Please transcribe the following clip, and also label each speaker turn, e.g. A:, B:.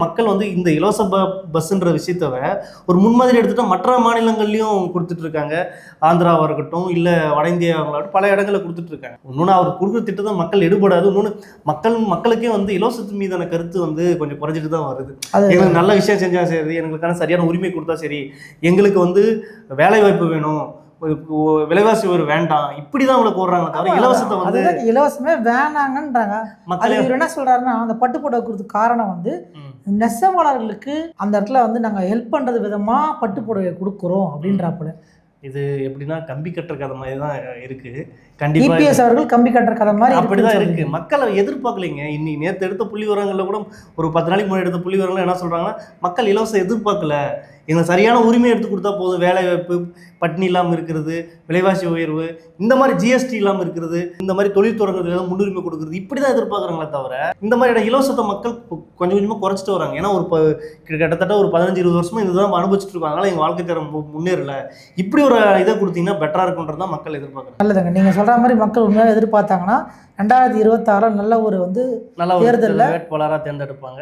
A: மக்கள் வந்து இந்த இலவச பஸ்ன்ற விஷயத்தவ ஒரு முன்மாதிரி எடுத்துட்டா மற்ற மாநிலங்கள்லயும் கொடுத்துட்டு இருக்காங்க. ஆந்திராவாக இருக்கட்டும், இல்லை வட இந்தியாவாகட்டும், பல இடங்களில் கொடுத்துட்டு இருக்காங்க. இன்னொன்று அவர் கொடுக்குற திட்டத்தை மக்கள் எடுபடாது. இன்னொன்று மக்களுக்கே வந்து இலவசத்து மீதான கருத்து வந்து கொஞ்சம் குறைஞ்சிட்டு தான் வருது. எங்களுக்கு நல்ல விஷயம் செஞ்சா சரி, எங்களுக்கான சரியான உரிமை கொடுத்தா சரி, எங்களுக்கு வந்து வேலை வாய்ப்பு வேணும், விலைவாசி ஒரு வேண்டாம், இப்படிதான் அவங்களை போடுறாங்க தவிர இலவசத்தை வந்து
B: இலவசமே வேணாங்கன்றாங்க. மக்கள் என்ன சொல்றாருன்னா, அந்த பட்டுப்புடவை கொடுத்த காரணம் வந்து நெசவாளர்களுக்கு அந்த இடத்துல வந்து நாங்க ஹெல்ப் பண்றது விதமா பட்டுப்புடவை கொடுக்குறோம் அப்படின்றாப்புல.
A: இது எப்படின்னா கம்பி கட்டுற கதை மாதிரி தான் இருக்கு. கண்டிப்பா
B: இபிஎஸ் அவர்கள் கம்பி கட்டுற கதை மாதிரி
A: அப்படிதான் இருக்கு. மக்களை எதிர்பார்க்கலைங்க. இன்னைக்கு நேற்று எடுத்த புள்ளி விவரங்கள்ல கூட ஒரு 10 நாளைக்கு முன்னாடி எடுத்த புள்ளி விவரங்கள் என்ன சொல்றாங்கன்னா, மக்கள் இலவசம் எதிர்பார்க்கல, எங்களுக்கு சரியான உரிமை எடுத்து கொடுத்தா போதும், வேலை வாய்ப்பு, பட்டினி இல்லாமல் இருக்கிறது, விலைவாசி உயர்வு, இந்த மாதிரி ஜிஎஸ்டி இல்லாமல் இருக்கிறது, இந்த மாதிரி தொழில் தொடங்குறதுல முன்னுரிமை கொடுக்குறது, இப்படி தான் எதிர்பார்க்குறாங்களே தவிர இந்த மாதிரியான இலவசத்தை மக்கள் கொஞ்சம் கொஞ்சமாக குறைச்சிட்டு வராங்க. ஏன்னா ஒரு கிட்டத்தட்ட ஒரு 15-20 வருஷமா இதுதான் அனுபவிச்சுட்டு இருக்காங்க. அதனால எங்கள் வாழ்க்கை தரம் முன்னேறல, இப்படி ஒரு இதை கொடுத்தீங்கன்னா பெட்டராக இருக்குன்றது தான் மக்கள் எதிர்பார்க்குறாங்க.
B: நல்லதுங்க, நீங்கள் சொல்கிற மாதிரி மக்கள் உண்மையாக எதிர்பார்த்தாங்கன்னா 2026 நல்ல ஒரு வந்து
A: நல்ல ஒரு தேர்தலில் வேட்பாளராக தேர்ந்தெடுப்பாங்க.